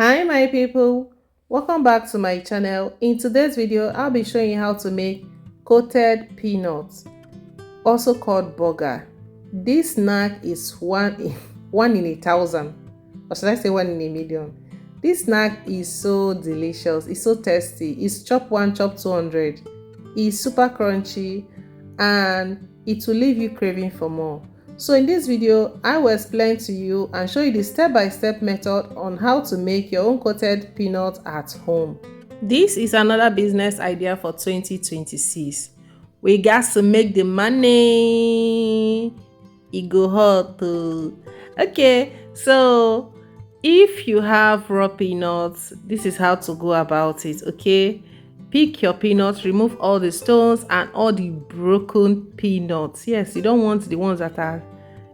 Hi my people, welcome back to my channel. In today's video I'll be showing you how to make coated peanuts, also called burger. This snack is one in a thousand, or should I say one in a million. This snack is so delicious, it's so tasty, it's chop one chop 200, it's super crunchy, and it will leave you craving for more. So in this video, I will explain to you and show you the step-by-step method on how to make your own coated peanut at home. This is another business idea for 2026. We got to make the money. It go hot too. Okay, so if you have raw peanuts, this is how to go about it. Okay, pick your peanuts, remove all the stones and all the broken peanuts. Yes, you don't want the ones that are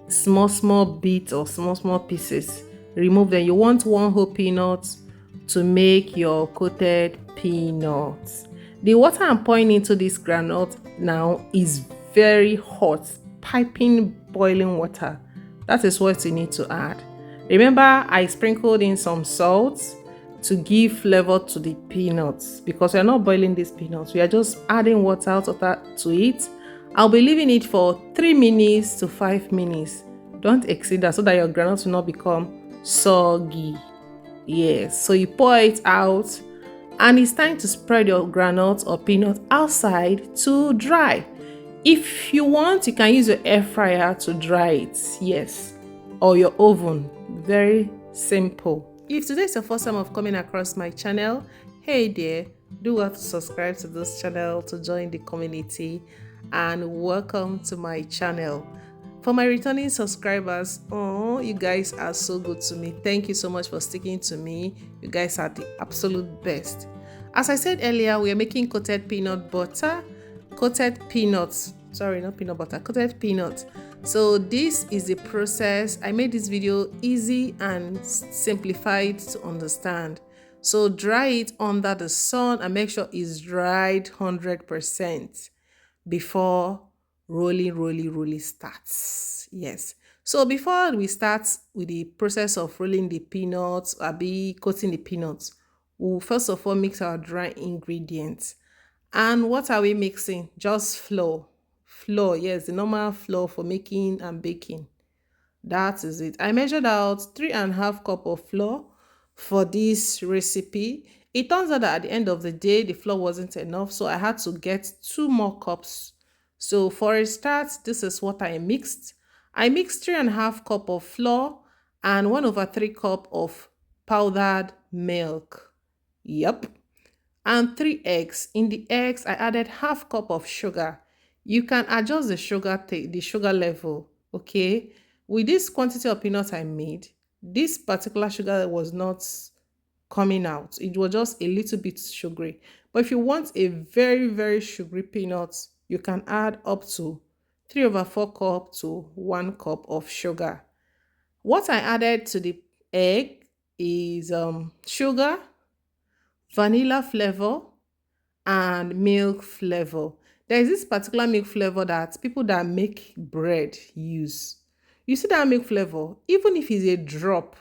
small bits or small pieces. Remove them. You want one whole peanut to make your coated peanuts. The water I'm pouring into this granite now is very hot, piping boiling water. That is what you need to add. Remember, I sprinkled in some salt to give flavor to the peanuts, because we are not boiling these peanuts, we are just adding water to it. I'll be leaving it for 3 minutes to 5 minutes. Don't exceed that so that your granules will not become soggy. Yes, so you pour it out and it's time to spread your granules or peanuts outside to dry. If you want, you can use your air fryer to dry it, yes, or your oven. Very simple. If today is your first time of coming across my channel, hey there, do well to subscribe to this channel to join the community, and welcome to my channel. For my returning subscribers, oh, you guys are so good to me. Thank you so much for sticking to me. You guys are the absolute best. As I said earlier, we are making coated peanut butter, coated peanuts. Sorry, not peanut butter, coated peanuts. So this is the process. I made this video easy and simplified to understand. So dry it under the sun and make sure it's dried 100% before rolling starts. Yes. So before we start with the process of rolling the peanuts or be coating the peanuts, we'll first of all mix our dry ingredients. And what are we mixing? Just flour. Flour, yes, the normal flour for making and baking. That is it. I measured out 3.5 cup of flour for this recipe. It turns out that at the end of the day, the flour wasn't enough, so I had to get 2 more cups. So for a start, this is what I mixed. I mixed 3.5 cup of flour and 1/3 cup of powdered milk. Yep. And 3 eggs. In the eggs, I added half cup of sugar. You can adjust the sugar level, okay? With this quantity of peanuts I made, this particular sugar was not coming out. It was just a little bit sugary. But if you want a very sugary peanut, you can add up to 3/4 cup to 1 cup of sugar. What I added to the egg is sugar, vanilla flavor, and milk flavor. There is this particular milk flavor that people that make bread use. You see that milk flavor, even if it's a drop,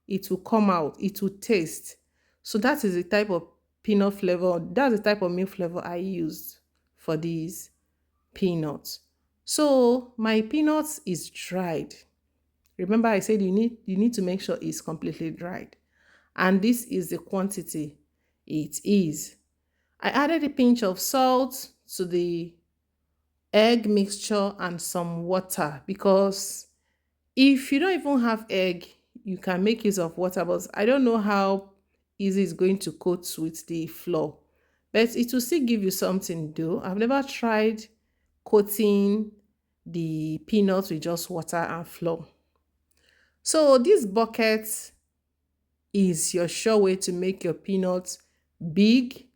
it will come out, it will taste. So that is the type of peanut flavor, that's the type of milk flavor I used for these peanuts. So my peanuts is dried. Remember I said you need to make sure it's completely dried. And this is the quantity it is. I added a pinch of salt to the egg mixture and some water, because if you don't even have egg, you can make use of water, but I don't know how easy it's going to coat with the flour. But it will still give you something though. I've never tried coating the peanuts with just water and flour. So this bucket is your sure way to make your peanuts big,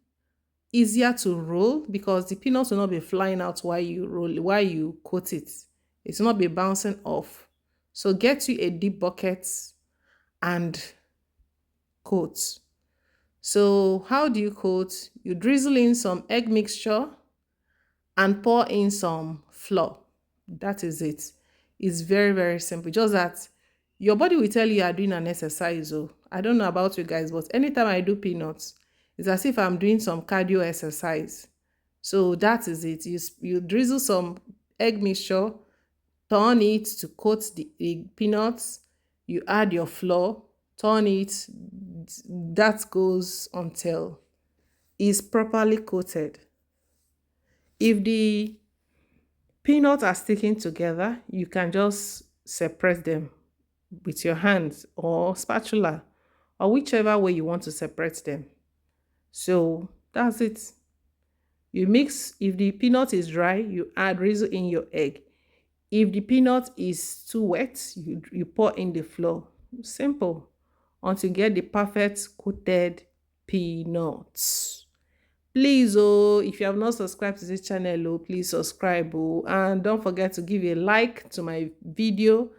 easier to roll, because the peanuts will not be flying out while you coat it. It will not be bouncing off. So get you a deep bucket and coat. So how do you coat? You drizzle in some egg mixture and pour in some flour. That is it. It's very simple. Just that your body will tell you are doing an exercise. Oh, I don't know about you guys, but anytime I do peanuts, it's as if I'm doing some cardio exercise. So that is it. You drizzle some egg mixture, turn it to coat the peanuts, you add your flour, turn it, that goes until it's properly coated. If the peanuts are sticking together, you can just separate them with your hands or spatula or whichever way you want to separate them. So that's it. You mix. If the peanut is dry, you add drizzle in your egg. If the peanut is too wet, you pour in the flour. Simple. Until you get the perfect coated peanuts. Please, oh, if you have not subscribed to this channel, oh, please subscribe, oh, and don't forget to give a like to my video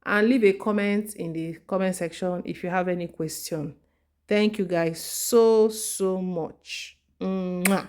and leave a comment in the comment section if you have any question. Thank you guys so much. Mwah.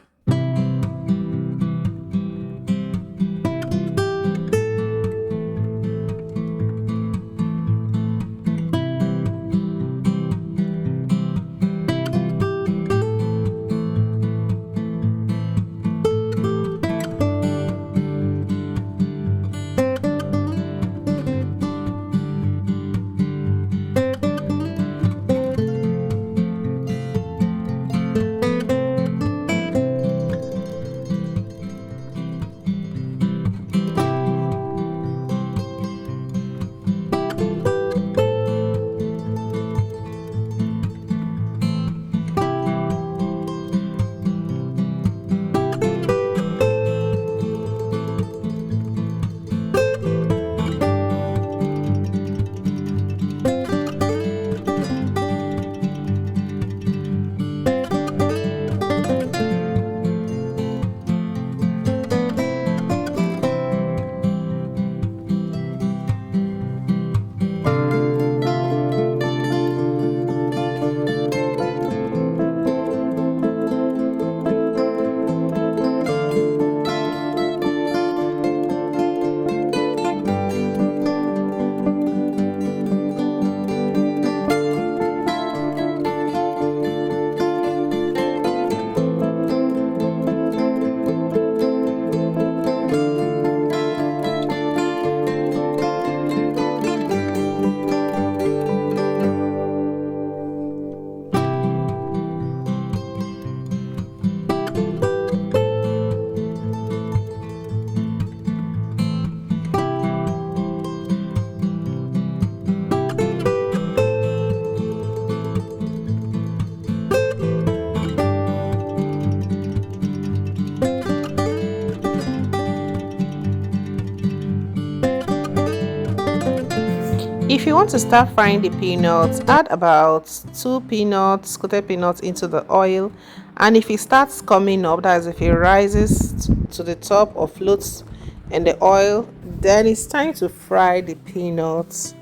If you want to start frying the peanuts, add about 2 coated peanuts into the oil, and if it starts coming up, that is if it rises to the top or floats in the oil, then it's time to fry the peanuts.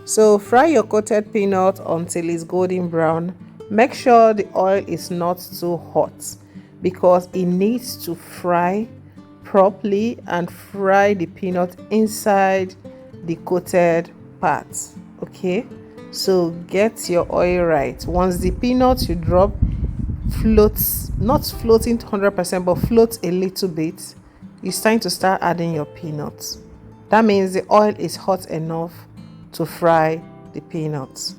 So fry your coated peanut until it's golden brown. Make sure the oil is not too hot because it needs to fry properly and fry the peanut inside the coated part. Okay, so get your oil right. Once the peanuts you drop floats, not floating 100% but floats a little bit, it's time to start adding your peanuts. That means the oil is hot enough to fry the peanuts.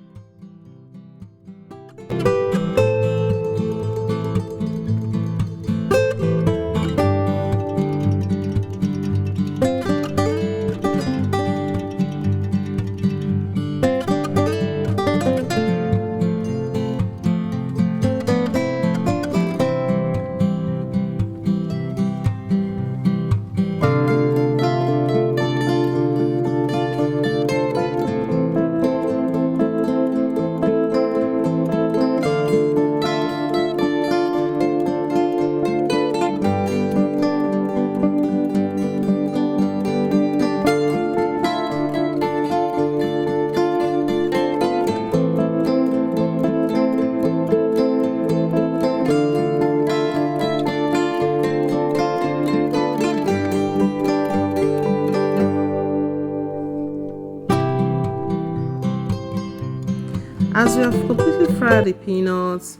the peanuts.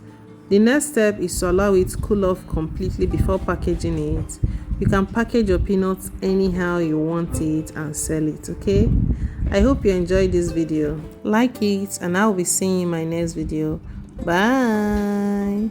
The next step is to allow it to cool off completely before packaging it. You can package your peanuts anyhow you want it and sell it, okay? I hope you enjoyed this video. Like it, and I'll be seeing you in my next video. Bye.